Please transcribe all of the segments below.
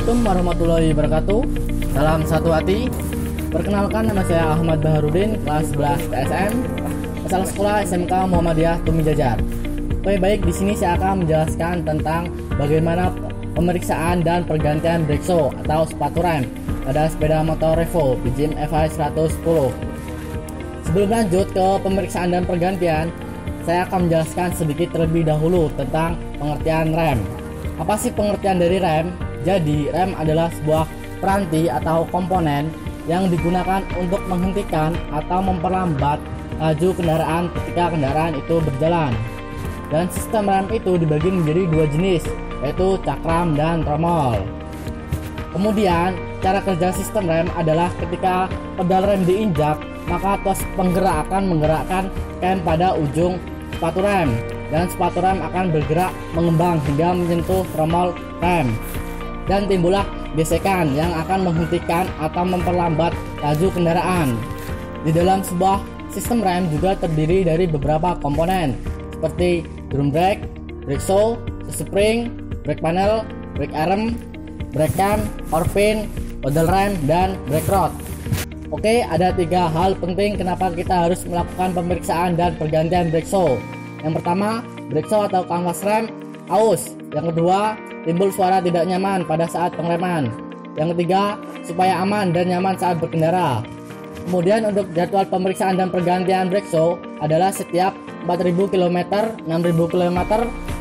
Assalamualaikum warahmatullahi wabarakatuh. Salam satu hati. Perkenalkan, nama saya Ahmad Baharudin, kelas 11 TSM, asal sekolah SMK Muhammadiyah Tumi Jajar. Oke, baik, di sini saya akan menjelaskan tentang bagaimana pemeriksaan dan pergantian brake shoe atau sepatu rem pada sepeda motor Revo BJIM FI 110. Sebelum lanjut ke pemeriksaan dan pergantian, saya akan menjelaskan sedikit terlebih dahulu tentang pengertian rem. Apa sih pengertian dari rem? Jadi, rem adalah sebuah peranti atau komponen yang digunakan untuk menghentikan atau memperlambat laju kendaraan ketika kendaraan itu berjalan. Dan sistem rem itu dibagi menjadi dua jenis, yaitu cakram dan tromol. Kemudian, cara kerja sistem rem adalah ketika pedal rem diinjak, maka tuas penggerak akan menggerakkan rem pada ujung sepatu rem, dan sepatu rem akan bergerak mengembang hingga menyentuh tromol rem, dan timbullah gesekan yang akan menghentikan atau memperlambat laju kendaraan. Di dalam sebuah sistem rem juga terdiri dari beberapa komponen seperti drum brake, brake shoe, spring, brake panel, brake arm, brake cam, power pin, pedal rem, dan brake rod. Oke, ada tiga hal penting kenapa kita harus melakukan pemeriksaan dan pergantian brake shoe. Yang pertama, brake shoe atau kanvas rem aus. Yang kedua, timbul suara tidak nyaman pada saat pengereman. Yang ketiga, supaya aman dan nyaman saat berkendara. Kemudian untuk jadwal pemeriksaan dan pergantian brake shoe adalah setiap 4.000 km, 6.000 km,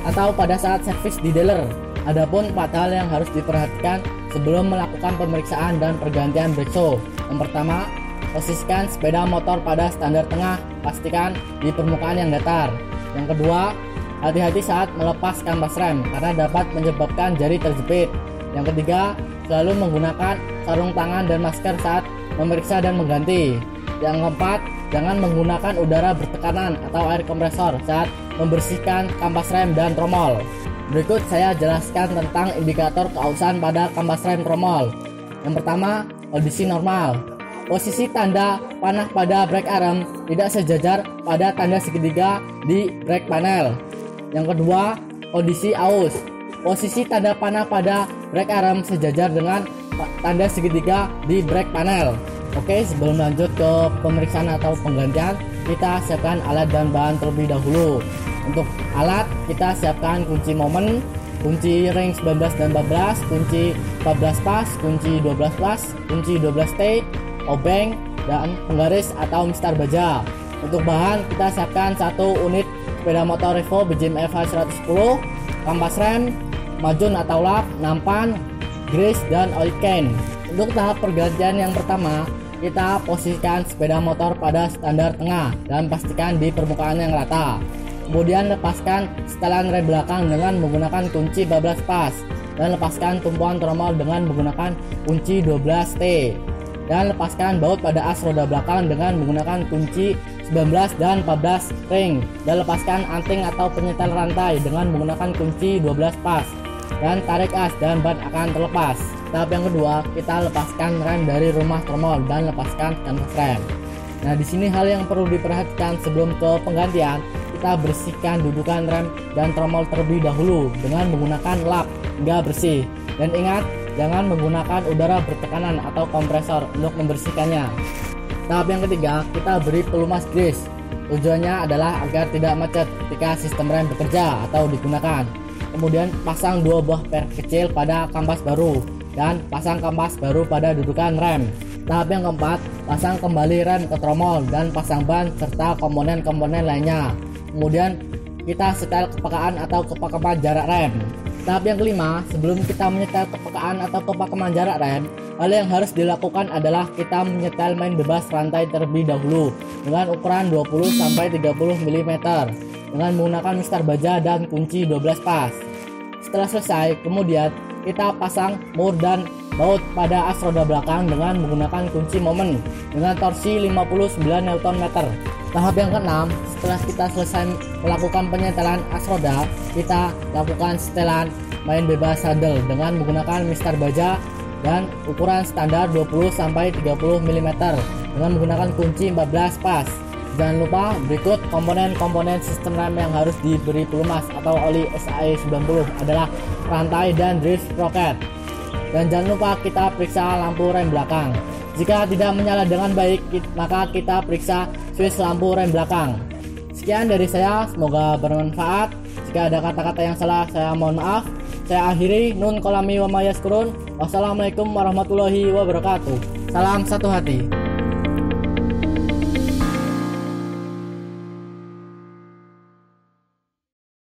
atau pada saat servis di dealer. Adapun 4 hal yang harus diperhatikan sebelum melakukan pemeriksaan dan pergantian brake shoe. Yang pertama, posisikan sepeda motor pada standar tengah, pastikan di permukaan yang datar. Yang kedua, hati-hati saat melepas kanvas rem karena dapat menyebabkan jari terjepit. Yang ketiga, selalu menggunakan sarung tangan dan masker saat memeriksa dan mengganti. Yang keempat, jangan menggunakan udara bertekanan atau air kompresor saat membersihkan kanvas rem dan tromol. Berikut saya jelaskan tentang indikator keausan pada kanvas rem tromol. Yang pertama, kondisi normal. Posisi tanda panah pada brake arm tidak sejajar pada tanda segitiga di brake panel. Yang kedua, kondisi aus. Posisi tanda panah pada brake arm sejajar dengan tanda segitiga di brake panel. Oke, sebelum lanjut ke pemeriksaan atau penggantian, kita siapkan alat dan bahan terlebih dahulu. Untuk alat, kita siapkan kunci momen, kunci ring 19 dan 14, kunci 14 pas, kunci 12 pas, kunci 12T, obeng, dan penggaris atau mistar baja. Untuk bahan, kita siapkan 1 unit sepeda motor Revo BJIM FI 110, kampas rem, majun atau lap, nampan, grease, dan oil can. Untuk tahap pergantian yang pertama, kita posisikan sepeda motor pada standar tengah dan pastikan di permukaan yang rata. Kemudian lepaskan setelan rem belakang dengan menggunakan kunci 12 pas, dan lepaskan tumpuan tromol dengan menggunakan kunci 12T. Dan lepaskan baut pada as roda belakang dengan menggunakan kunci 19 dan 14 ring, dan lepaskan anting atau penyetel rantai dengan menggunakan kunci 12 pas, dan tarik as dan ban akan terlepas. Tahap yang kedua, kita lepaskan rem dari rumah tromol dan lepaskan kanvas rem. Nah, di sini hal yang perlu diperhatikan sebelum ke penggantian, kita bersihkan dudukan rem dan tromol terlebih dahulu dengan menggunakan lap hingga bersih. Dan ingat, jangan menggunakan udara bertekanan atau kompresor untuk membersihkannya. Tahap yang ketiga, kita beri pelumas grease. Tujuannya adalah agar tidak macet ketika sistem rem bekerja atau digunakan. Kemudian pasang 2 buah per kecil pada kampas baru dan pasang kampas baru pada dudukan rem. Tahap yang keempat, pasang kembali rem ke tromol dan pasang ban serta komponen-komponen lainnya. Kemudian kita setel kepekaan atau kepakeman jarak rem. Tahap yang kelima, sebelum kita menyetel kepekaan atau kepakeman jarak rem, hal yang harus dilakukan adalah kita menyetel main bebas rantai terlebih dahulu dengan ukuran 20-30 mm dengan menggunakan mistar baja dan kunci 12 pas. Setelah selesai, kemudian kita pasang mur dan baut pada as roda belakang dengan menggunakan kunci momen dengan torsi 59 Nm. Tahap yang keenam, setelah kita selesai melakukan penyetelan as roda, kita lakukan setelan main bebas saddle dengan menggunakan mistar baja dan ukuran standar 20-30 mm dengan menggunakan kunci 14 pas. Jangan lupa berikut komponen-komponen sistem rem yang harus diberi pelumas atau oli SAE 90 adalah rantai dan drift sprocket. Dan jangan lupa kita periksa lampu rem belakang. Jika tidak menyala dengan baik, maka kita periksa switch lampu rem belakang. Sekian dari saya, semoga bermanfaat. Jika ada kata-kata yang salah, saya mohon maaf. Saya akhiri, nun kolami wa mayaskurun. Wassalamualaikum warahmatullahi wabarakatuh. Salam satu hati.